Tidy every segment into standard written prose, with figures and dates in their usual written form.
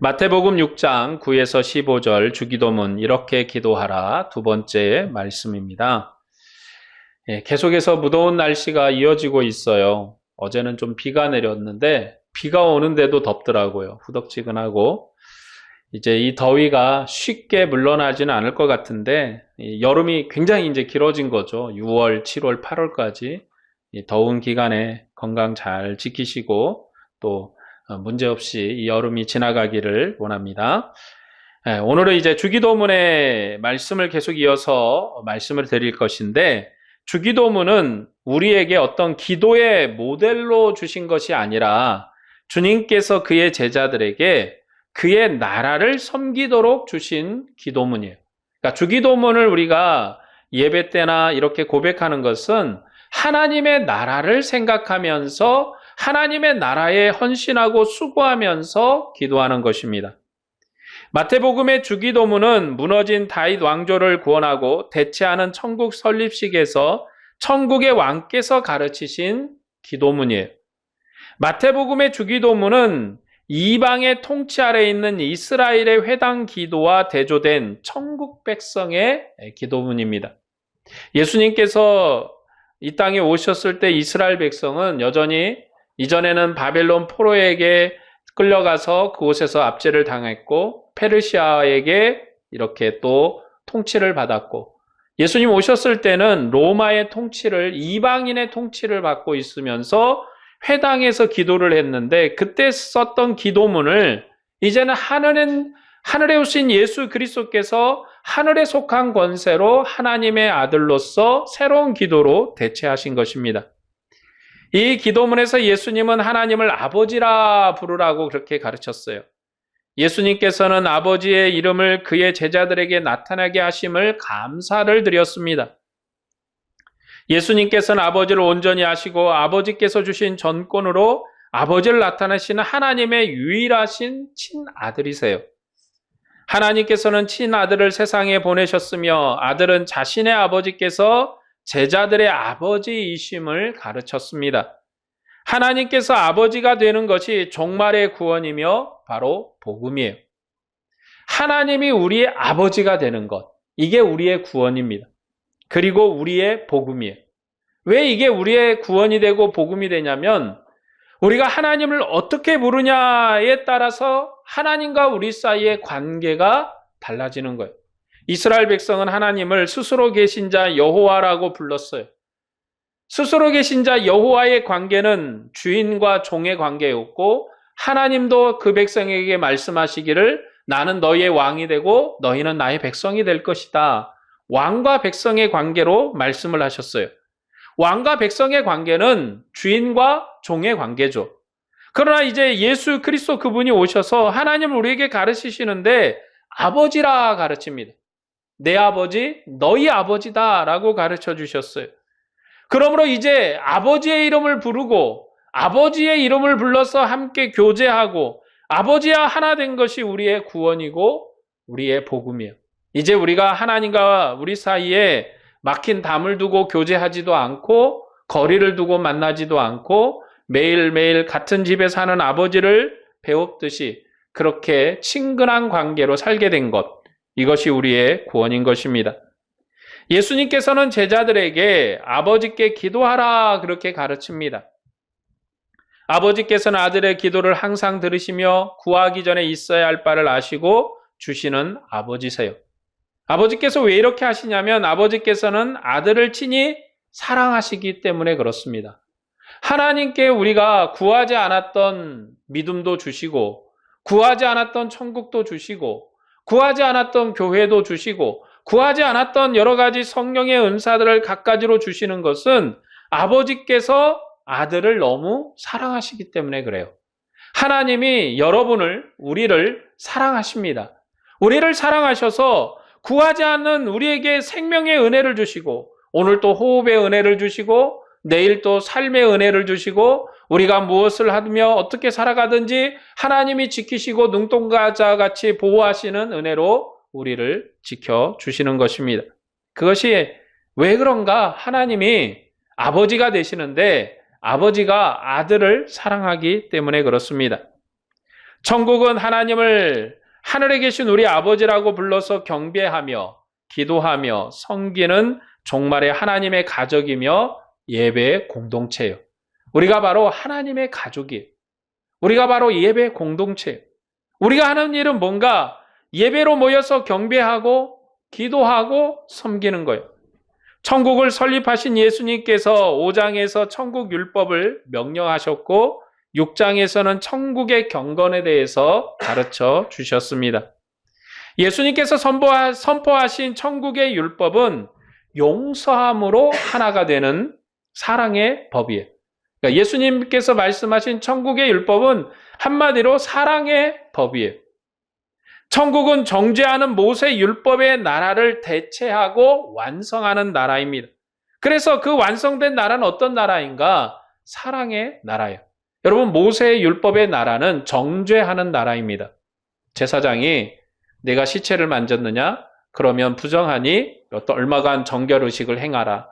마태복음 6장 9에서 15절 주기도문 이렇게 기도하라 두 번째 말씀입니다. 계속해서 무더운 날씨가 이어지고 있어요. 어제는 좀 비가 내렸는데 비가 오는데도 덥더라고요. 후덥지근하고 이제 이 더위가 쉽게 물러나지는 않을 것 같은데 여름이 굉장히 이제 길어진 거죠. 6월, 7월, 8월까지 이 더운 기간에 건강 잘 지키시고 또 문제없이 이 여름이 지나가기를 원합니다. 오늘은 이제 주기도문의 말씀을 계속 이어서 말씀을 드릴 것인데 주기도문은 우리에게 어떤 기도의 모델로 주신 것이 아니라 주님께서 그의 제자들에게 그의 나라를 섬기도록 주신 기도문이에요. 그러니까 주기도문을 우리가 예배 때나 이렇게 고백하는 것은 하나님의 나라를 생각하면서 하나님의 나라에 헌신하고 수고하면서 기도하는 것입니다. 마태복음의 주기도문은 무너진 다윗 왕조를 구원하고 대체하는 천국 설립식에서 천국의 왕께서 가르치신 기도문이에요. 마태복음의 주기도문은 이방의 통치 아래에 있는 이스라엘의 회당 기도와 대조된 천국 백성의 기도문입니다. 예수님께서 이 땅에 오셨을 때 이스라엘 백성은 여전히 이전에는 바벨론 포로에게 끌려가서 그곳에서 압제를 당했고 페르시아에게 이렇게 또 통치를 받았고 예수님 오셨을 때는 로마의 통치를 이방인의 통치를 받고 있으면서 회당에서 기도를 했는데 그때 썼던 기도문을 이제는 하늘에 오신 예수 그리스도께서 하늘에 속한 권세로 하나님의 아들로서 새로운 기도로 대체하신 것입니다. 이 기도문에서 예수님은 하나님을 아버지라 부르라고 그렇게 가르쳤어요. 예수님께서는 아버지의 이름을 그의 제자들에게 나타나게 하심을 감사를 드렸습니다. 예수님께서는 아버지를 온전히 아시고 아버지께서 주신 전권으로 아버지를 나타내시는 하나님의 유일하신 친아들이세요. 하나님께서는 친아들을 세상에 보내셨으며 아들은 자신의 아버지께서 제자들의 아버지이심을 가르쳤습니다. 하나님께서 아버지가 되는 것이 종말의 구원이며 바로 복음이에요. 하나님이 우리의 아버지가 되는 것, 이게 우리의 구원입니다. 그리고 우리의 복음이에요. 왜 이게 우리의 구원이 되고 복음이 되냐면 우리가 하나님을 어떻게 부르냐에 따라서 하나님과 우리 사이의 관계가 달라지는 거예요. 이스라엘 백성은 하나님을 스스로 계신 자 여호와라고 불렀어요. 스스로 계신 자 여호와의 관계는 주인과 종의 관계였고 하나님도 그 백성에게 말씀하시기를 나는 너희의 왕이 되고 너희는 나의 백성이 될 것이다. 왕과 백성의 관계로 말씀을 하셨어요. 왕과 백성의 관계는 주인과 종의 관계죠. 그러나 이제 예수 그리스도 그분이 오셔서 하나님을 우리에게 가르치시는데 아버지라 가르칩니다. 내 아버지, 너희 아버지다라고 가르쳐 주셨어요. 그러므로 이제 아버지의 이름을 부르고 아버지의 이름을 불러서 함께 교제하고 아버지와 하나 된 것이 우리의 구원이고 우리의 복음이에요. 이제 우리가 하나님과 우리 사이에 막힌 담을 두고 교제하지도 않고 거리를 두고 만나지도 않고 매일매일 같은 집에 사는 아버지를 배웁듯이 그렇게 친근한 관계로 살게 된 것, 이것이 우리의 구원인 것입니다. 예수님께서는 제자들에게 아버지께 기도하라 그렇게 가르칩니다. 아버지께서는 아들의 기도를 항상 들으시며 구하기 전에 있어야 할 바를 아시고 주시는 아버지세요. 아버지께서 왜 이렇게 하시냐면 아버지께서는 아들을 친히 사랑하시기 때문에 그렇습니다. 하나님께 우리가 구하지 않았던 믿음도 주시고 구하지 않았던 천국도 주시고 구하지 않았던 교회도 주시고 구하지 않았던 여러 가지 성령의 은사들을 갖가지로 주시는 것은 아버지께서 아들을 너무 사랑하시기 때문에 그래요. 하나님이 우리를 사랑하십니다. 우리를 사랑하셔서 구하지 않는 우리에게 생명의 은혜를 주시고 오늘 또 호흡의 은혜를 주시고 내일 또 삶의 은혜를 주시고 우리가 무엇을 하며 어떻게 살아가든지 하나님이 지키시고 눈동자같이 같이 보호하시는 은혜로 우리를 지켜주시는 것입니다. 그것이 왜 그런가? 하나님이 아버지가 되시는데 아버지가 아들을 사랑하기 때문에 그렇습니다. 천국은 하나님을 하늘에 계신 우리 아버지라고 불러서 경배하며 기도하며 섬기는 종말의 하나님의 가족이며 예배의 공동체예요. 우리가 바로 하나님의 가족이에요. 우리가 바로 예배의 공동체예요. 우리가 하는 일은 뭔가 예배로 모여서 경배하고 기도하고 섬기는 거예요. 천국을 설립하신 예수님께서 5장에서 천국 율법을 명령하셨고 6장에서는 천국의 경건에 대해서 가르쳐 주셨습니다. 예수님께서 선포하신 천국의 율법은 용서함으로 하나가 되는 사랑의 법이에요. 그러니까 예수님께서 말씀하신 천국의 율법은 한마디로 사랑의 법이에요. 천국은 정죄하는 모세 율법의 나라를 대체하고 완성하는 나라입니다. 그래서 그 완성된 나라는 어떤 나라인가? 사랑의 나라예요. 여러분, 모세의 율법의 나라는 정죄하는 나라입니다. 제사장이 내가 시체를 만졌느냐? 그러면 부정하니 얼마간 정결의식을 행하라.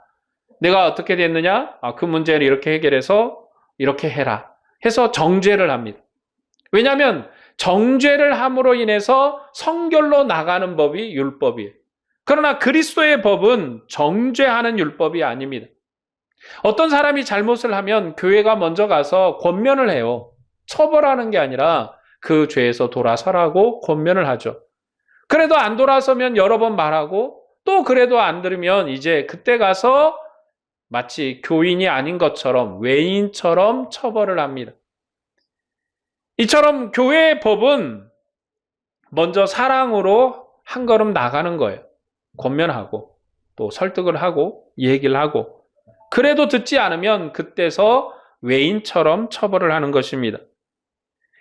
내가 어떻게 됐느냐? 그 문제를 이렇게 해결해서 이렇게 해라. 해서 정죄를 합니다. 왜냐하면 정죄를 함으로 인해서 성결로 나가는 법이 율법이에요. 그러나 그리스도의 법은 정죄하는 율법이 아닙니다. 어떤 사람이 잘못을 하면 교회가 먼저 가서 권면을 해요. 처벌하는 게 아니라 그 죄에서 돌아서라고 권면을 하죠. 그래도 안 돌아서면 여러 번 말하고 또 그래도 안 들으면 이제 그때 가서 마치 교인이 아닌 것처럼 외인처럼 처벌을 합니다. 이처럼 교회의 법은 먼저 사랑으로 한 걸음 나가는 거예요. 권면하고 또 설득을 하고 얘기를 하고 그래도 듣지 않으면 그때서 외인처럼 처벌을 하는 것입니다.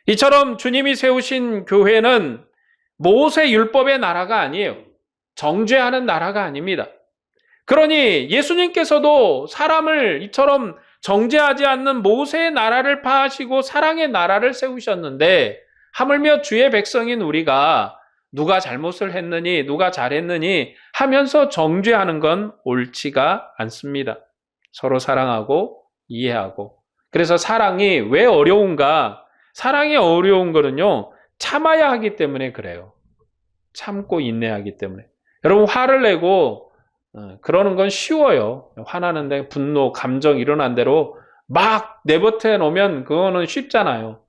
이처럼 주님이 세우신 교회는 모세 율법의 나라가 아니에요. 정죄하는 나라가 아닙니다. 그러니 예수님께서도 사람을 이처럼 정죄하지 않는 모세의 나라를 파하시고 사랑의 나라를 세우셨는데 하물며 주의 백성인 우리가 누가 잘못을 했느니 누가 잘했느니 하면서 정죄하는 건 옳지가 않습니다. 서로 사랑하고 이해하고. 그래서 사랑이 왜 어려운가? 사랑이 어려운 거는요, 참아야 하기 때문에 그래요. 참고 인내하기 때문에. 여러분, 화를 내고 그러는 건 쉬워요. 화나는데 분노, 감정 일어난 대로 막 내버려 놓으면 그거는 쉽잖아요.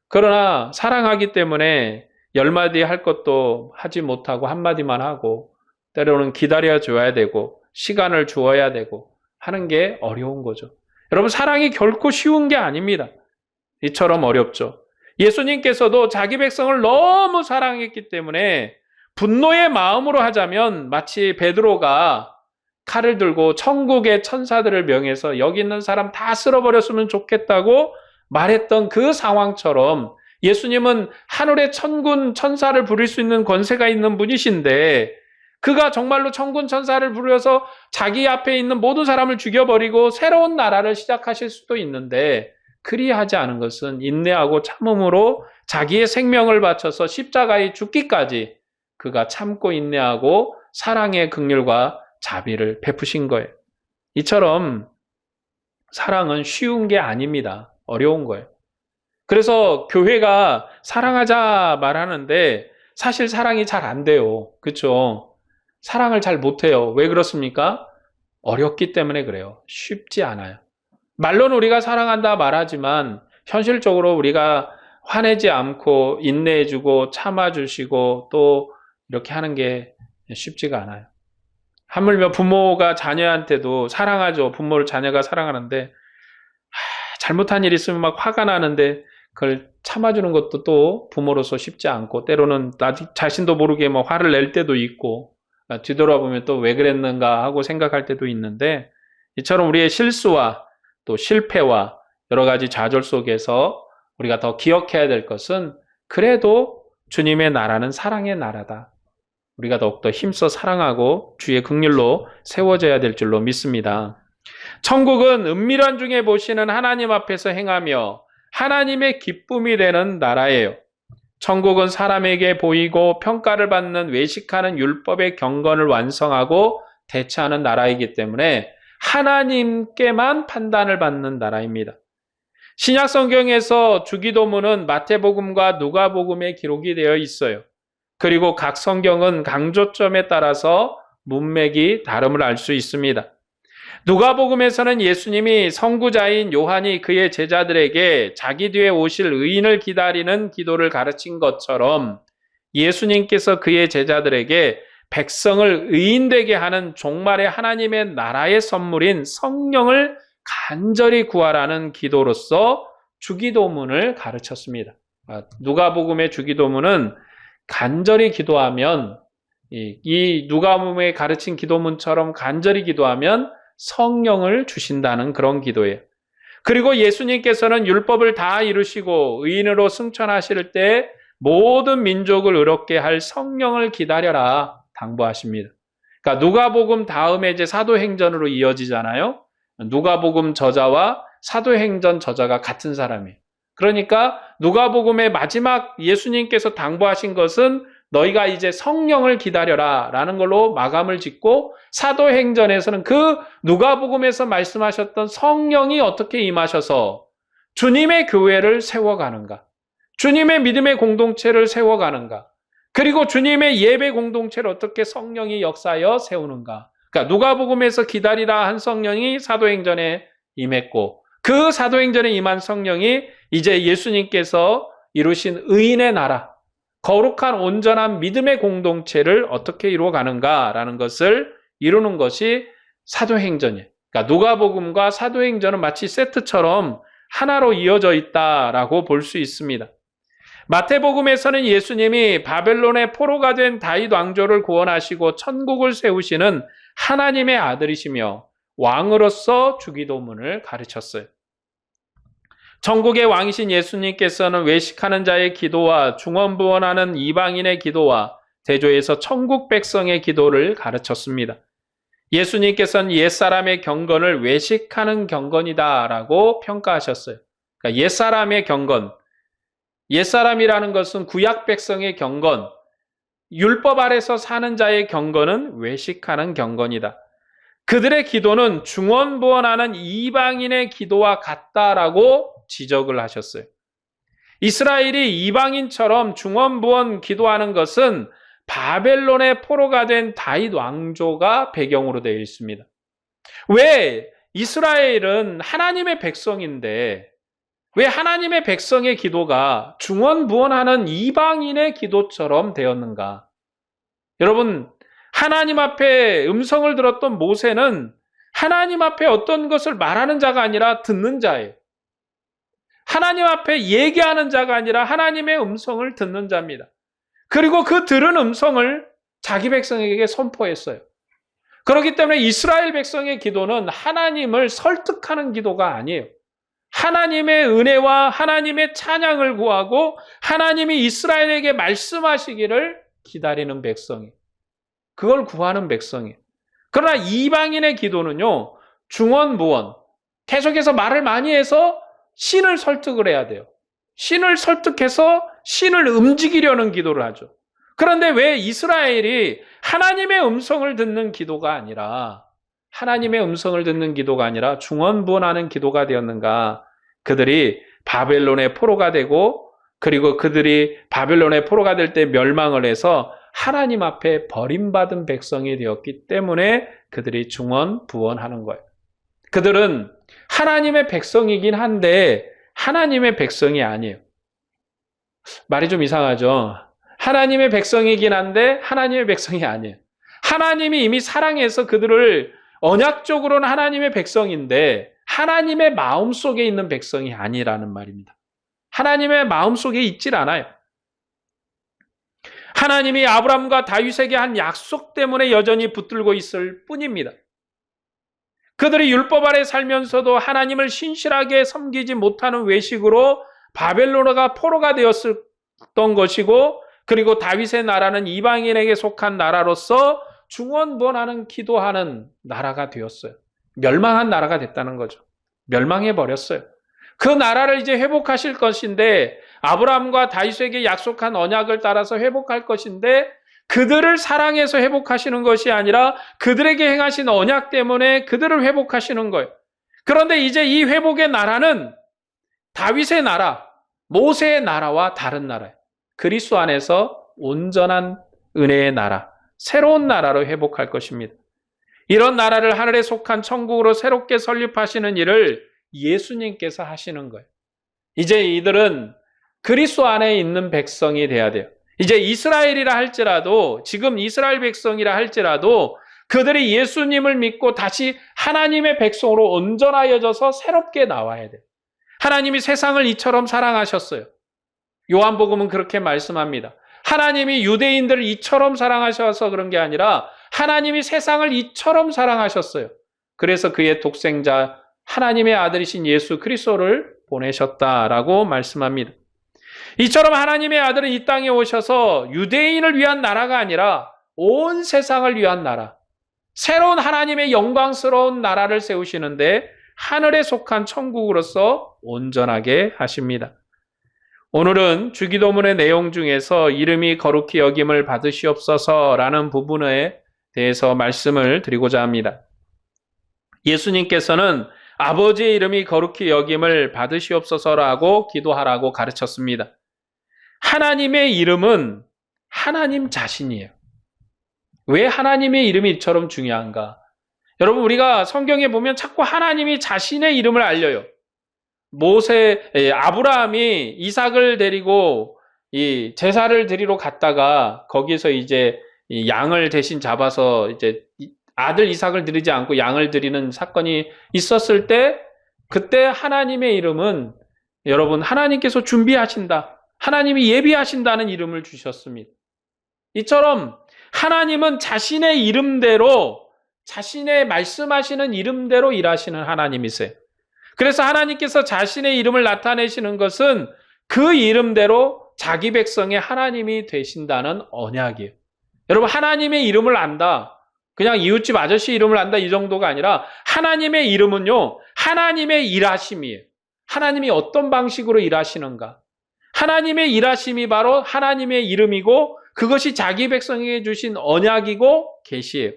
그러나 사랑하기 때문에 10마디 할 것도 하지 못하고 한마디만 하고 때로는 기다려줘야 되고 시간을 주어야 되고 하는 게 어려운 거죠. 여러분, 사랑이 결코 쉬운 게 아닙니다. 이처럼 어렵죠. 예수님께서도 자기 백성을 너무 사랑했기 때문에 분노의 마음으로 하자면 마치 베드로가 칼을 들고 천국의 천사들을 명해서 여기 있는 사람 다 쓸어버렸으면 좋겠다고 말했던 그 상황처럼 예수님은 하늘의 천군 천사를 부릴 수 있는 권세가 있는 분이신데 그가 정말로 천군 천사를 부려서 자기 앞에 있는 모든 사람을 죽여버리고 새로운 나라를 시작하실 수도 있는데 그리하지 않은 것은 인내하고 참음으로 자기의 생명을 바쳐서 십자가에 죽기까지 그가 참고 인내하고 사랑의 긍휼과 자비를 베푸신 거예요. 이처럼 사랑은 쉬운 게 아닙니다. 어려운 거예요. 그래서 교회가 사랑하자 말하는데 사실 사랑이 잘 안 돼요. 그렇죠? 사랑을 잘 못해요. 왜 그렇습니까? 어렵기 때문에 그래요. 쉽지 않아요. 말로는 우리가 사랑한다 말하지만 현실적으로 우리가 화내지 않고 인내해주고 참아주시고 또 이렇게 하는 게 쉽지가 않아요. 하물며 부모가 자녀한테도 사랑하죠. 부모를 자녀가 사랑하는데 잘못한 일이 있으면 막 화가 나는데 그걸 참아주는 것도 또 부모로서 쉽지 않고 때로는 나 자신도 모르게 뭐 화를 낼 때도 있고 뒤돌아보면 또 왜 그랬는가 하고 생각할 때도 있는데 이처럼 우리의 실수와 또 실패와 여러 가지 좌절 속에서 우리가 더 기억해야 될 것은 그래도 주님의 나라는 사랑의 나라다. 우리가 더욱더 힘써 사랑하고 주의 긍휼로 세워져야 될 줄로 믿습니다. 천국은 은밀한 중에 보시는 하나님 앞에서 행하며 하나님의 기쁨이 되는 나라예요. 천국은 사람에게 보이고 평가를 받는 외식하는 율법의 경건을 완성하고 대처하는 나라이기 때문에 하나님께만 판단을 받는 나라입니다. 신약 성경에서 주기도문은 마태복음과 누가복음에 기록이 되어 있어요. 그리고 각 성경은 강조점에 따라서 문맥이 다름을 알 수 있습니다. 누가복음에서는 예수님이 선구자인 요한이 그의 제자들에게 자기 뒤에 오실 의인을 기다리는 기도를 가르친 것처럼 예수님께서 그의 제자들에게 백성을 의인되게 하는 종말의 하나님의 나라의 선물인 성령을 간절히 구하라는 기도로서 주기도문을 가르쳤습니다. 누가복음의 주기도문은 간절히 기도하면, 이 누가복음에 가르친 기도문처럼 간절히 기도하면 성령을 주신다는 그런 기도예요. 그리고 예수님께서는 율법을 다 이루시고 의인으로 승천하실 때 모든 민족을 의롭게 할 성령을 기다려라 당부하십니다. 그러니까 누가복음 다음에 이제 사도행전으로 이어지잖아요. 누가복음 저자와 사도행전 저자가 같은 사람이에요. 그러니까 누가복음의 마지막 예수님께서 당부하신 것은 너희가 이제 성령을 기다려라 라는 걸로 마감을 짓고, 사도행전에서는 그 누가복음에서 말씀하셨던 성령이 어떻게 임하셔서 주님의 교회를 세워가는가, 주님의 믿음의 공동체를 세워가는가, 그리고 주님의 예배 공동체를 어떻게 성령이 역사하여 세우는가. 그러니까 누가복음에서 기다리라 한 성령이 사도행전에 임했고, 그 사도행전에 임한 성령이 이제 예수님께서 이루신 의인의 나라, 거룩한 온전한 믿음의 공동체를 어떻게 이루어가는가라는 것을 이루는 것이 사도행전이에요. 그러니까 누가복음과 사도행전은 마치 세트처럼 하나로 이어져 있다라고 볼 수 있습니다. 마태복음에서는 예수님이 바벨론의 포로가 된 다윗 왕조를 구원하시고 천국을 세우시는 하나님의 아들이시며 왕으로서 주기도문을 가르쳤어요. 천국의 왕이신 예수님께서는 외식하는 자의 기도와 중언부언하는 이방인의 기도와 대조해서 천국 백성의 기도를 가르쳤습니다. 예수님께서는 옛사람의 경건을 외식하는 경건이다라고 평가하셨어요. 그러니까 옛사람의 경건, 옛사람이라는 것은 구약 백성의 경건, 율법 아래서 사는 자의 경건은 외식하는 경건이다. 그들의 기도는 중언부언하는 이방인의 기도와 같다라고 지적을 하셨어요. 이스라엘이 이방인처럼 중언부언 기도하는 것은 바벨론의 포로가 된 다윗 왕조가 배경으로 되어 있습니다. 왜 이스라엘은 하나님의 백성인데 왜 하나님의 백성의 기도가 중언부언하는 이방인의 기도처럼 되었는가? 여러분, 하나님 앞에 음성을 들었던 모세는 하나님 앞에 어떤 것을 말하는 자가 아니라 듣는 자예요. 하나님 앞에 얘기하는 자가 아니라 하나님의 음성을 듣는 자입니다. 그리고 그 들은 음성을 자기 백성에게 선포했어요. 그렇기 때문에 이스라엘 백성의 기도는 하나님을 설득하는 기도가 아니에요. 하나님의 은혜와 하나님의 찬양을 구하고 하나님이 이스라엘에게 말씀하시기를 기다리는 백성이, 그걸 구하는 백성이. 그러나 이방인의 기도는요, 중언부언, 계속해서 말을 많이 해서 신을 설득을 해야 돼요. 신을 설득해서 신을 움직이려는 기도를 하죠. 그런데 왜 이스라엘이 하나님의 음성을 듣는 기도가 아니라 중언부언하는 기도가 되었는가? 그들이 바벨론의 포로가 되고, 그리고 그들이 바벨론의 포로가 될 때 멸망을 해서 하나님 앞에 버림받은 백성이 되었기 때문에 그들이 중언부언하는 거예요. 그들은 하나님의 백성이긴 한데 하나님의 백성이 아니에요. 말이 좀 이상하죠? 하나님의 백성이긴 한데 하나님의 백성이 아니에요. 하나님이 이미 사랑해서 그들을 언약적으로는 하나님의 백성인데 하나님의 마음속에 있는 백성이 아니라는 말입니다. 하나님의 마음속에 있질 않아요. 하나님이 아브라함과 다윗에게 한 약속 때문에 여전히 붙들고 있을 뿐입니다. 그들이 율법 아래 살면서도 하나님을 신실하게 섬기지 못하는 외식으로 바벨론어가 포로가 되었던 것이고, 그리고 다윗의 나라는 이방인에게 속한 나라로서 중언부언하는 기도하는 나라가 되었어요. 멸망한 나라가 됐다는 거죠. 멸망해 버렸어요. 그 나라를 이제 회복하실 것인데, 아브라함과 다윗에게 약속한 언약을 따라서 회복할 것인데, 그들을 사랑해서 회복하시는 것이 아니라 그들에게 행하신 언약 때문에 그들을 회복하시는 거예요. 그런데 이제 이 회복의 나라는 다윗의 나라, 모세의 나라와 다른 나라예요. 그리스도 안에서 온전한 은혜의 나라, 새로운 나라로 회복할 것입니다. 이런 나라를 하늘에 속한 천국으로 새롭게 설립하시는 일을 예수님께서 하시는 거예요. 이제 이들은 그리스도 안에 있는 백성이 돼야 돼요. 이제 이스라엘이라 할지라도, 지금 이스라엘 백성이라 할지라도 그들이 예수님을 믿고 다시 하나님의 백성으로 온전하여져서 새롭게 나와야 돼요. 하나님이 세상을 이처럼 사랑하셨어요. 요한복음은 그렇게 말씀합니다. 하나님이 유대인들을 이처럼 사랑하셔서 그런 게 아니라 하나님이 세상을 이처럼 사랑하셨어요. 그래서 그의 독생자 하나님의 아들이신 예수 그리스도를 보내셨다라고 말씀합니다. 이처럼 하나님의 아들은 이 땅에 오셔서 유대인을 위한 나라가 아니라 온 세상을 위한 나라, 새로운 하나님의 영광스러운 나라를 세우시는데 하늘에 속한 천국으로서 온전하게 하십니다. 오늘은 주기도문의 내용 중에서 이름이 거룩히 여김을 받으시옵소서라는 부분에 대해서 말씀을 드리고자 합니다. 예수님께서는 아버지의 이름이 거룩히 여김을 받으시옵소서라고 기도하라고 가르쳤습니다. 하나님의 이름은 하나님 자신이에요. 왜 하나님의 이름이 이처럼 중요한가? 여러분, 우리가 성경에 보면 자꾸 하나님이 자신의 이름을 알려요. 아브라함이 이삭을 데리고 이 제사를 드리러 갔다가 거기서 이제 양을 대신 잡아서 이제 아들 이삭을 드리지 않고 양을 드리는 사건이 있었을 때, 그때 하나님의 이름은 여러분, 하나님께서 준비하신다, 하나님이 예비하신다는 이름을 주셨습니다. 이처럼 하나님은 자신의 이름대로, 자신의 말씀하시는 이름대로 일하시는 하나님이세요. 그래서 하나님께서 자신의 이름을 나타내시는 것은 그 이름대로 자기 백성의 하나님이 되신다는 언약이에요. 여러분, 하나님의 이름을 안다, 그냥 이웃집 아저씨 이름을 안다, 이 정도가 아니라 하나님의 이름은요, 하나님의 일하심이에요. 하나님이 어떤 방식으로 일하시는가? 하나님의 일하심이 바로 하나님의 이름이고, 그것이 자기 백성에게 주신 언약이고 계시예요.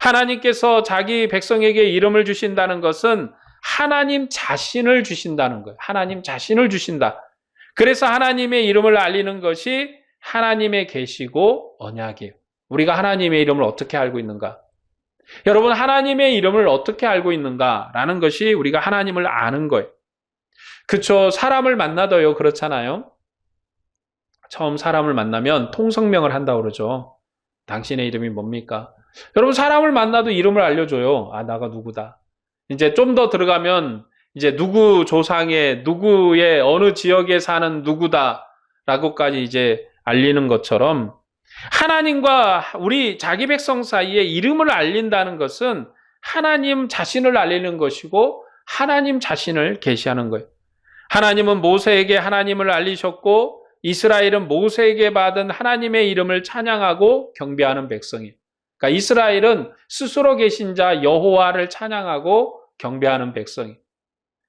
하나님께서 자기 백성에게 이름을 주신다는 것은 하나님 자신을 주신다는 거예요. 하나님 자신을 주신다. 그래서 하나님의 이름을 알리는 것이 하나님의 계시고 언약이에요. 우리가 하나님의 이름을 어떻게 알고 있는가? 여러분, 하나님의 이름을 어떻게 알고 있는가라는 것이 우리가 하나님을 아는 거예요. 그쵸? 사람을 만나도요, 그렇잖아요. 처음 사람을 만나면 통성명을 한다고 그러죠. 당신의 이름이 뭡니까? 여러분, 사람을 만나도 이름을 알려줘요. 아, 나가 누구다. 이제 좀 더 들어가면 이제 누구 조상의, 누구의 어느 지역에 사는 누구다라고까지 이제 알리는 것처럼, 하나님과 우리 자기 백성 사이에 이름을 알린다는 것은 하나님 자신을 알리는 것이고 하나님 자신을 계시하는 거예요. 하나님은 모세에게 하나님을 알리셨고, 이스라엘은 모세에게 받은 하나님의 이름을 찬양하고 경배하는 백성이에요. 그러니까 이스라엘은 스스로 계신 자 여호와를 찬양하고 경배하는 백성이에요.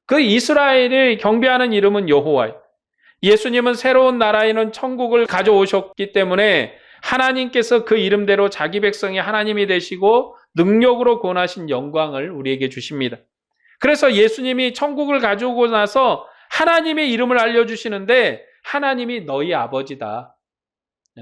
그 이스라엘이 경배하는 이름은 여호와예요. 예수님은 새로운 나라에는 천국을 가져오셨기 때문에 하나님께서 그 이름대로 자기 백성이 하나님이 되시고 능력으로 권하신 영광을 우리에게 주십니다. 그래서 예수님이 천국을 가져오고 나서 하나님의 이름을 알려주시는데, 하나님이 너희 아버지다,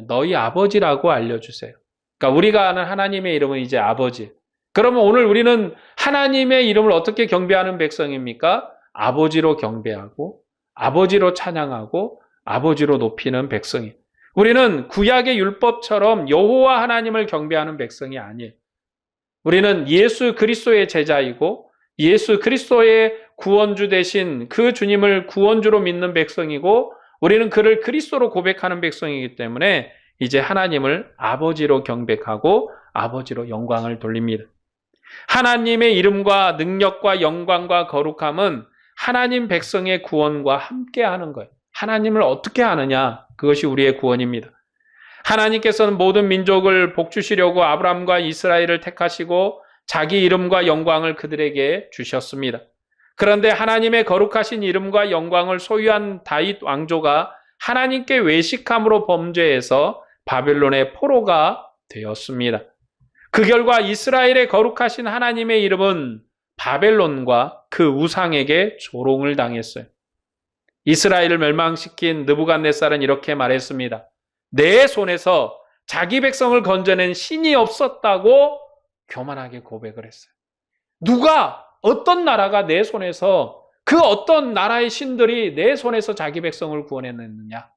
너희 아버지라고 알려주세요. 그러니까 우리가 아는 하나님의 이름은 이제 아버지. 그러면 오늘 우리는 하나님의 이름을 어떻게 경배하는 백성입니까? 아버지로 경배하고 아버지로 찬양하고 아버지로 높이는 백성이. 우리는 구약의 율법처럼 여호와 하나님을 경배하는 백성이 아니에요. 우리는 예수 그리스도의 제자이고 예수 그리스도의 구원주 되신 그 주님을 구원주로 믿는 백성이고, 우리는 그를 그리스도로 고백하는 백성이기 때문에 이제 하나님을 아버지로 경배하고 아버지로 영광을 돌립니다. 하나님의 이름과 능력과 영광과 거룩함은 하나님 백성의 구원과 함께하는 거예요. 하나님을 어떻게 아느냐? 그것이 우리의 구원입니다. 하나님께서는 모든 민족을 복주시려고 아브라함과 이스라엘을 택하시고 자기 이름과 영광을 그들에게 주셨습니다. 그런데 하나님의 거룩하신 이름과 영광을 소유한 다윗 왕조가 하나님께 외식함으로 범죄해서 바벨론의 포로가 되었습니다. 그 결과 이스라엘의 거룩하신 하나님의 이름은 바벨론과 그 우상에게 조롱을 당했어요. 이스라엘을 멸망시킨 느부갓네살은 이렇게 말했습니다. 내 손에서 자기 백성을 건져낸 신이 없었다고 교만하게 고백을 했어요. 누가, 어떤 나라가 내 손에서, 그 어떤 나라의 신들이 내 손에서 자기 백성을 구원했느냐?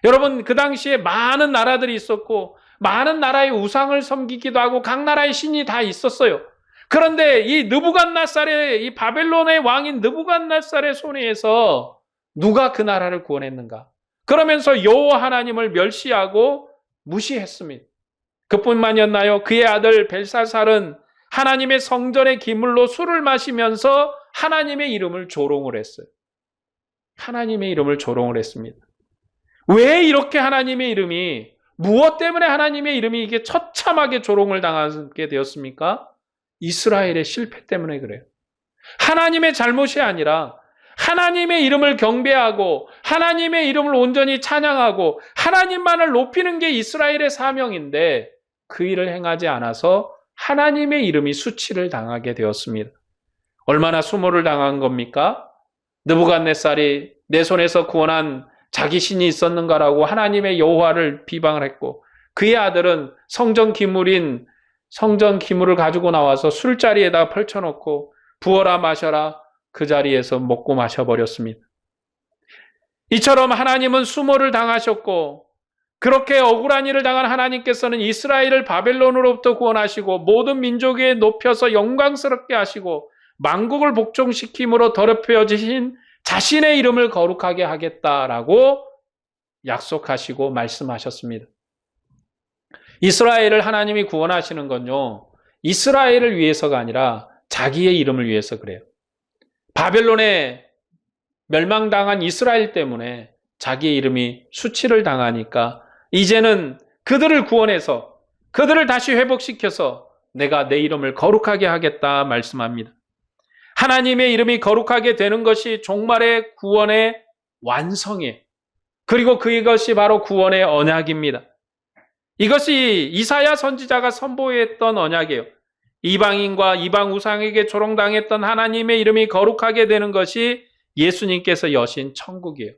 여러분, 그 당시에 많은 나라들이 있었고 많은 나라의 우상을 섬기기도 하고 각 나라의 신이 다 있었어요. 그런데 이 느부갓네살의, 이 바벨론의 왕인 느부갓네살의 손에서 누가 그 나라를 구원했는가? 그러면서 여호와 하나님을 멸시하고 무시했습니다. 그뿐만이었나요? 그의 아들 벨사살은 하나님의 성전의 기물로 술을 마시면서 하나님의 이름을 조롱을 했어요. 하나님의 이름을 조롱을 했습니다. 왜 이렇게 하나님의 이름이, 무엇 때문에 하나님의 이름이 이게 처참하게 조롱을 당하게 되었습니까? 이스라엘의 실패 때문에 그래요. 하나님의 잘못이 아니라 하나님의 이름을 경배하고 하나님의 이름을 온전히 찬양하고 하나님만을 높이는 게 이스라엘의 사명인데 그 일을 행하지 않아서 하나님의 이름이 수치를 당하게 되었습니다. 얼마나 수모를 당한 겁니까? 느부갓네살이 내 손에서 구원한 자기 신이 있었는가라고 하나님의 여호와를 비방을 했고, 그의 아들은 성전 기물을 가지고 나와서 술자리에다 펼쳐놓고 부어라 마셔라 그 자리에서 먹고 마셔버렸습니다. 이처럼 하나님은 수모를 당하셨고, 그렇게 억울한 일을 당한 하나님께서는 이스라엘을 바벨론으로부터 구원하시고 모든 민족에 높여서 영광스럽게 하시고 만국을 복종시킴으로 더럽혀지신 자신의 이름을 거룩하게 하겠다라고 약속하시고 말씀하셨습니다. 이스라엘을 하나님이 구원하시는 건요, 이스라엘을 위해서가 아니라 자기의 이름을 위해서 그래요. 바벨론에 멸망당한 이스라엘 때문에 자기의 이름이 수치를 당하니까 이제는 그들을 구원해서 그들을 다시 회복시켜서 내가 내 이름을 거룩하게 하겠다 말씀합니다. 하나님의 이름이 거룩하게 되는 것이 종말의 구원의 완성이에요. 그리고 그것이 바로 구원의 언약입니다. 이것이 이사야 선지자가 선포했던 언약이에요. 이방인과 이방 우상에게 조롱당했던 하나님의 이름이 거룩하게 되는 것이 예수님께서 여신 천국이에요.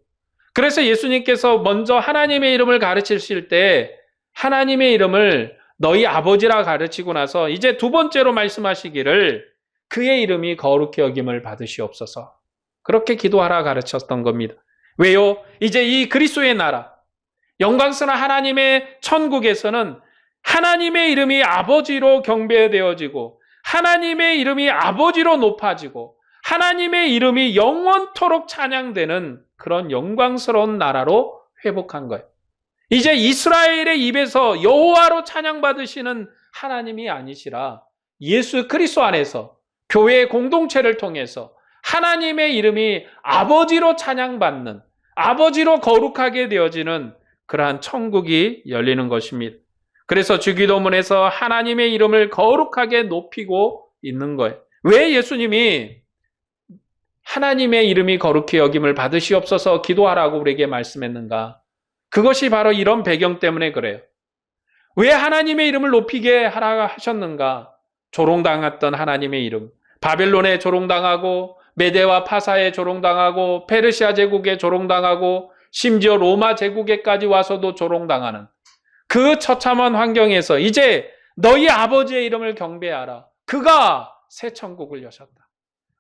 그래서 예수님께서 먼저 하나님의 이름을 가르치실 때 하나님의 이름을 너희 아버지라 가르치고 나서 이제 두 번째로 말씀하시기를 그의 이름이 거룩히 여김을 받으시옵소서. 그렇게 기도하라 가르쳤던 겁니다. 왜요? 이제 이 그리스도의 나라, 영광스러운 하나님의 천국에서는 하나님의 이름이 아버지로 경배되어지고 하나님의 이름이 아버지로 높아지고 하나님의 이름이 영원토록 찬양되는 그런 영광스러운 나라로 회복한 거예요. 이제 이스라엘의 입에서 여호와로 찬양받으시는 하나님이 아니시라 예수 그리스도 안에서 교회의 공동체를 통해서 하나님의 이름이 아버지로 찬양받는, 아버지로 거룩하게 되어지는 그러한 천국이 열리는 것입니다. 그래서 주기도문에서 하나님의 이름을 거룩하게 높이고 있는 거예요. 왜 예수님이 하나님의 이름이 거룩히 여김을 받으시옵소서 기도하라고 우리에게 말씀했는가? 그것이 바로 이런 배경 때문에 그래요. 왜 하나님의 이름을 높이게 하라 하셨는가? 조롱당했던 하나님의 이름, 바벨론에 조롱당하고 메대와 파사에 조롱당하고 페르시아 제국에 조롱당하고 심지어 로마 제국에까지 와서도 조롱당하는 그 처참한 환경에서 이제 너희 아버지의 이름을 경배하라. 그가 새 천국을 여셨다.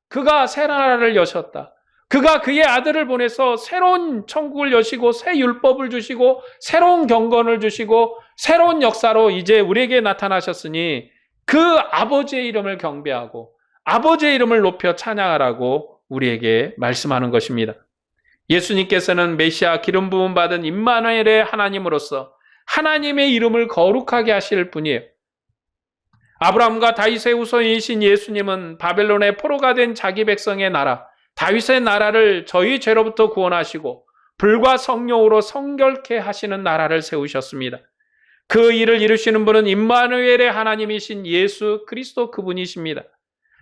그가 새 나라를 여셨다. 그가 그의 아들을 보내서 새로운 천국을 여시고 새 율법을 주시고 새로운 경건을 주시고 새로운 역사로 이제 우리에게 나타나셨으니 그 아버지의 이름을 경배하고 아버지의 이름을 높여 찬양하라고 우리에게 말씀하는 것입니다. 예수님께서는 메시아 기름 부음 받은 임마누엘의 하나님으로서 하나님의 이름을 거룩하게 하실 분이에요. 아브라함과 다윗의 후손이신 예수님은 바벨론의 포로가 된 자기 백성의 나라, 다윗의 나라를 저희 죄로부터 구원하시고 불과 성령으로 성결케 하시는 나라를 세우셨습니다. 그 일을 이루시는 분은 임마누엘의 하나님이신 예수 그리스도 그분이십니다.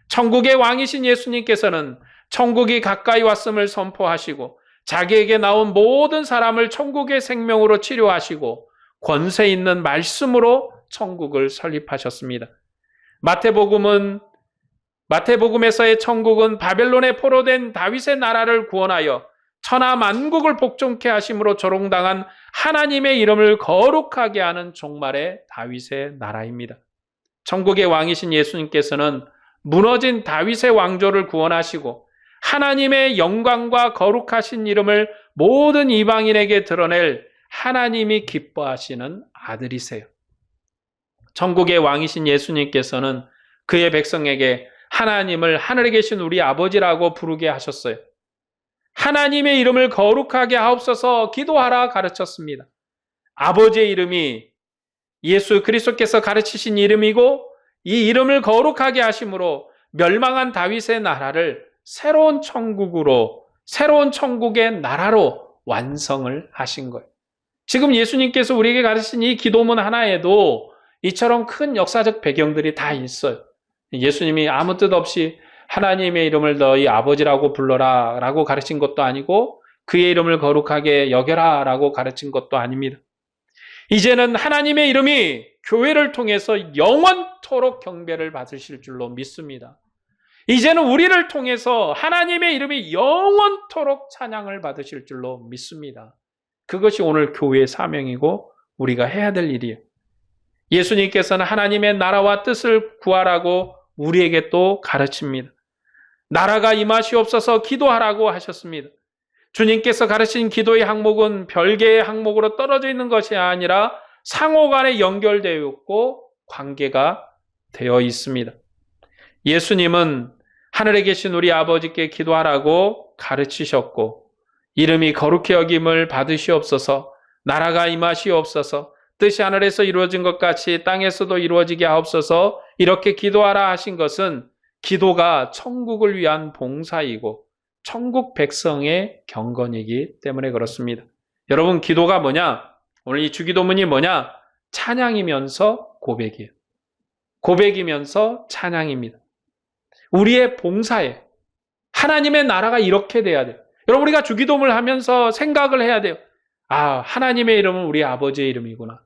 천국의 왕이신 예수님께서는 천국이 가까이 왔음을 선포하시고 자기에게 나온 모든 사람을 천국의 생명으로 치료하시고 권세 있는 말씀으로 천국을 설립하셨습니다. 마태복음에서의 천국은 바벨론에 포로된 다윗의 나라를 구원하여 천하 만국을 복종케 하심으로 조롱당한 하나님의 이름을 거룩하게 하는 종말의 다윗의 나라입니다. 천국의 왕이신 예수님께서는 무너진 다윗의 왕조를 구원하시고 하나님의 영광과 거룩하신 이름을 모든 이방인에게 드러낼 하나님이 기뻐하시는 아들이세요. 천국의 왕이신 예수님께서는 그의 백성에게 하나님을 하늘에 계신 우리 아버지라고 부르게 하셨어요. 하나님의 이름을 거룩하게 하옵소서 기도하라 가르쳤습니다. 아버지의 이름이 예수 그리스도께서 가르치신 이름이고 이 이름을 거룩하게 하심으로 멸망한 다윗의 나라를 새로운 천국으로, 새로운 천국의 나라로 완성을 하신 거예요. 지금 예수님께서 우리에게 가르치신 이 기도문 하나에도 이처럼 큰 역사적 배경들이 다 있어요. 예수님이 아무 뜻 없이 하나님의 이름을 너희 아버지라고 불러라 라고 가르친 것도 아니고 그의 이름을 거룩하게 여겨라 라고 가르친 것도 아닙니다. 이제는 하나님의 이름이 교회를 통해서 영원토록 경배를 받으실 줄로 믿습니다. 이제는 우리를 통해서 하나님의 이름이 영원토록 찬양을 받으실 줄로 믿습니다. 그것이 오늘 교회의 사명이고 우리가 해야 될 일이에요. 예수님께서는 하나님의 나라와 뜻을 구하라고 우리에게 또 가르칩니다. 나라가 임하시옵소서 기도하라고 하셨습니다. 주님께서 가르친 기도의 항목은 별개의 항목으로 떨어져 있는 것이 아니라 상호간에 연결되어 있고 관계가 되어 있습니다. 예수님은 하늘에 계신 우리 아버지께 기도하라고 가르치셨고 이름이 거룩히 여김을 받으시옵소서, 나라가 임하시옵소서, 뜻이 하늘에서 이루어진 것 같이 땅에서도 이루어지게 하옵소서 이렇게 기도하라 하신 것은 기도가 천국을 위한 봉사이고 천국 백성의 경건이기 때문에 그렇습니다. 여러분 기도가 뭐냐? 오늘 이 주기도문이 뭐냐? 찬양이면서 고백이에요. 고백이면서 찬양입니다. 우리의 봉사에 하나님의 나라가 이렇게 돼야 돼요. 여러분 우리가 주기도문을 하면서 생각을 해야 돼요. 아, 하나님의 이름은 우리 아버지의 이름이구나.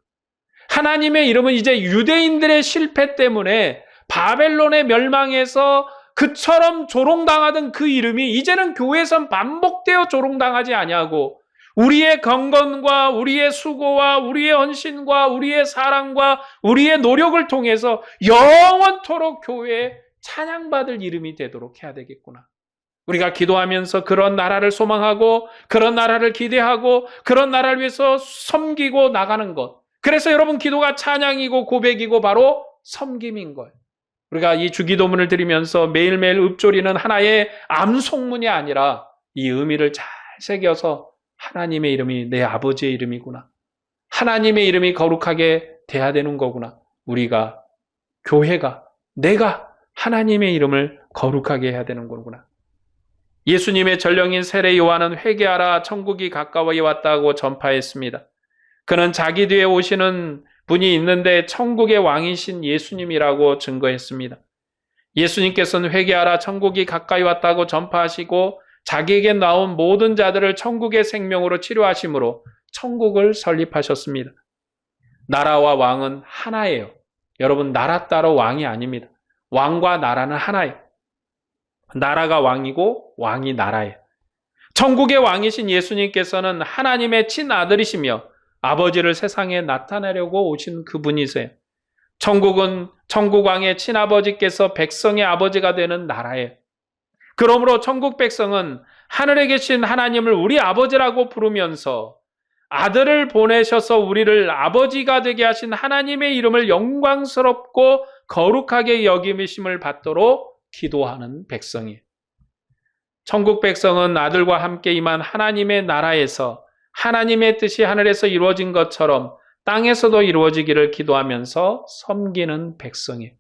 하나님의 이름은 이제 유대인들의 실패 때문에 바벨론의 멸망에서 그처럼 조롱당하던 그 이름이 이제는 교회에선 반복되어 조롱당하지 아니하고 우리의 경건과 우리의 수고와 우리의 헌신과 우리의 사랑과 우리의 노력을 통해서 영원토록 교회에 찬양받을 이름이 되도록 해야 되겠구나. 우리가 기도하면서 그런 나라를 소망하고 그런 나라를 기대하고 그런 나라를 위해서 섬기고 나가는 것. 그래서 여러분 기도가 찬양이고 고백이고 바로 섬김인 거예요. 우리가 이 주기도문을 드리면서 매일매일 읊조리는 하나의 암송문이 아니라 이 의미를 잘 새겨서 하나님의 이름이 내 아버지의 이름이구나. 하나님의 이름이 거룩하게 돼야 되는 거구나. 우리가, 교회가, 내가 하나님의 이름을 거룩하게 해야 되는 거구나. 예수님의 전령인 세례 요한은 회개하라 천국이 가까워 왔다고 전파했습니다. 그는 자기 뒤에 오시는 분이 있는데 천국의 왕이신 예수님이라고 증거했습니다. 예수님께서는 회개하라 천국이 가까이 왔다고 전파하시고 자기에게 나온 모든 자들을 천국의 생명으로 치료하심으로 천국을 설립하셨습니다. 나라와 왕은 하나예요. 여러분 나라 따로 왕이 아닙니다. 왕과 나라는 하나예요. 나라가 왕이고 왕이 나라예요. 천국의 왕이신 예수님께서는 하나님의 친아들이시며 아버지를 세상에 나타내려고 오신 그분이세요. 천국은 천국 왕의 친아버지께서 백성의 아버지가 되는 나라예요. 그러므로 천국 백성은 하늘에 계신 하나님을 우리 아버지라고 부르면서 아들을 보내셔서 우리를 아버지가 되게 하신 하나님의 이름을 영광스럽고 거룩하게 여김이심을 받도록 기도하는 백성이에요. 천국 백성은 아들과 함께 임한 하나님의 나라에서 하나님의 뜻이 하늘에서 이루어진 것처럼 땅에서도 이루어지기를 기도하면서 섬기는 백성이에요.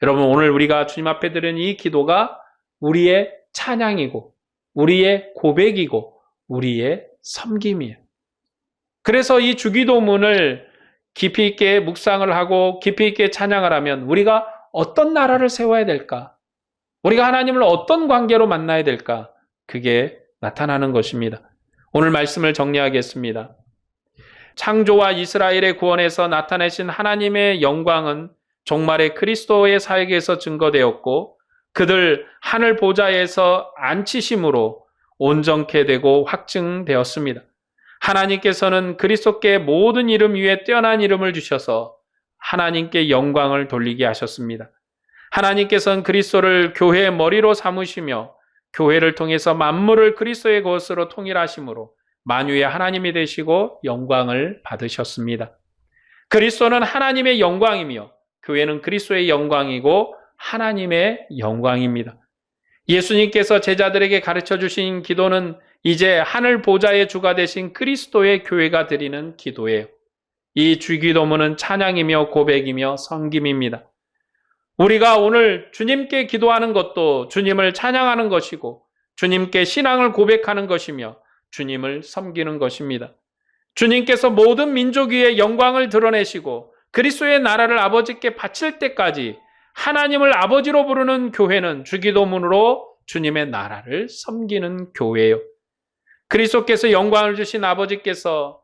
여러분 오늘 우리가 주님 앞에 드리는 이 기도가 우리의 찬양이고 우리의 고백이고 우리의 섬김이에요. 그래서 이 주기도문을 깊이 있게 묵상을 하고 깊이 있게 찬양을 하면 우리가 어떤 나라를 세워야 될까? 우리가 하나님을 어떤 관계로 만나야 될까? 그게 나타나는 것입니다. 오늘 말씀을 정리하겠습니다. 창조와 이스라엘의 구원에서 나타내신 하나님의 영광은 종말의 그리스도의 사역에서 증거되었고 그들 하늘 보좌에서 앉히심으로 온전케 되고 확증되었습니다. 하나님께서는 그리스도께 모든 이름 위에 뛰어난 이름을 주셔서 하나님께 영광을 돌리게 하셨습니다. 하나님께서는 그리스도를 교회의 머리로 삼으시며 교회를 통해서 만물을 그리스도의 것으로 통일하심으로 만유의 하나님이 되시고 영광을 받으셨습니다. 그리스도는 하나님의 영광이며 교회는 그리스도의 영광이고 하나님의 영광입니다. 예수님께서 제자들에게 가르쳐 주신 기도는 이제 하늘 보좌의 주가 되신 그리스도의 교회가 드리는 기도예요. 이 주기도문은 찬양이며 고백이며 섬김입니다. 우리가 오늘 주님께 기도하는 것도 주님을 찬양하는 것이고 주님께 신앙을 고백하는 것이며 주님을 섬기는 것입니다. 주님께서 모든 민족 위에 영광을 드러내시고 그리스도의 나라를 아버지께 바칠 때까지 하나님을 아버지로 부르는 교회는 주기도문으로 주님의 나라를 섬기는 교회예요. 그리스도께서 영광을 주신 아버지께서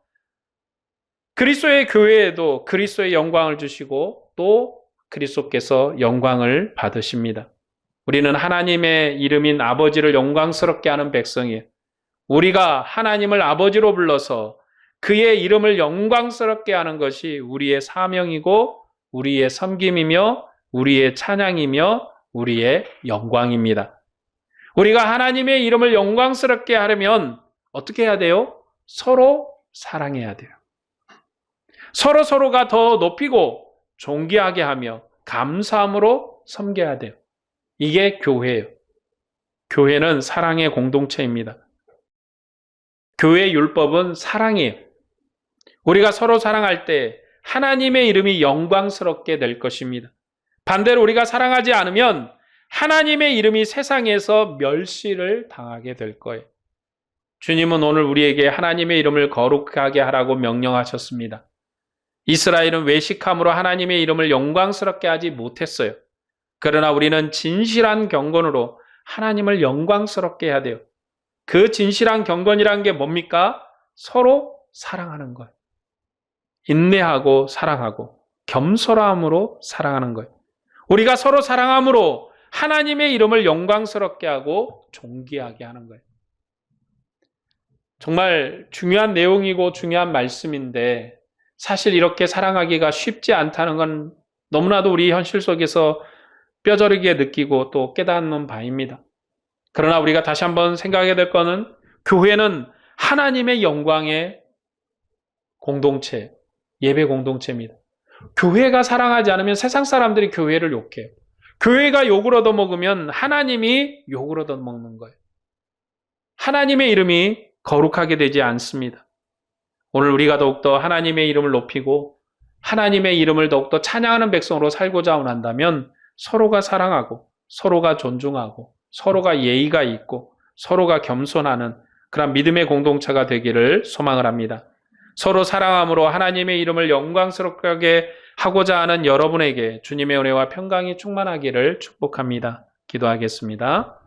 그리스도의 교회에도 그리스도의 영광을 주시고 또 그리스도께서 영광을 받으십니다. 우리는 하나님의 이름인 아버지를 영광스럽게 하는 백성이에요. 우리가 하나님을 아버지로 불러서 그의 이름을 영광스럽게 하는 것이 우리의 사명이고 우리의 섬김이며 우리의 찬양이며 우리의 영광입니다. 우리가 하나님의 이름을 영광스럽게 하려면 어떻게 해야 돼요? 서로 사랑해야 돼요. 서로가 더 높이고 존귀하게 하며 감사함으로 섬겨야 돼요. 이게 교회예요. 교회는 사랑의 공동체입니다. 교회의 율법은 사랑이에요. 우리가 서로 사랑할 때 하나님의 이름이 영광스럽게 될 것입니다. 반대로 우리가 사랑하지 않으면 하나님의 이름이 세상에서 멸시를 당하게 될 거예요. 주님은 오늘 우리에게 하나님의 이름을 거룩하게 하라고 명령하셨습니다. 이스라엘은 외식함으로 하나님의 이름을 영광스럽게 하지 못했어요. 그러나 우리는 진실한 경건으로 하나님을 영광스럽게 해야 돼요. 그 진실한 경건이란 게 뭡니까? 서로 사랑하는 거예요. 인내하고 사랑하고 겸손함으로 사랑하는 거예요. 우리가 서로 사랑함으로 하나님의 이름을 영광스럽게 하고 존귀하게 하는 거예요. 정말 중요한 내용이고 중요한 말씀인데 사실 이렇게 사랑하기가 쉽지 않다는 건 너무나도 우리 현실 속에서 뼈저리게 느끼고 또 깨닫는 바입니다. 그러나 우리가 다시 한번 생각해야 될 것은 교회는 하나님의 영광의 공동체, 예배 공동체입니다. 교회가 사랑하지 않으면 세상 사람들이 교회를 욕해요. 교회가 욕을 얻어먹으면 하나님이 욕을 얻어먹는 거예요. 하나님의 이름이 거룩하게 되지 않습니다. 오늘 우리가 더욱더 하나님의 이름을 높이고 하나님의 이름을 더욱더 찬양하는 백성으로 살고자 원한다면 서로가 사랑하고 서로가 존중하고 서로가 예의가 있고 서로가 겸손하는 그런 믿음의 공동체가 되기를 소망을 합니다. 서로 사랑함으로 하나님의 이름을 영광스럽게 하고자 하는 여러분에게 주님의 은혜와 평강이 충만하기를 축복합니다. 기도하겠습니다.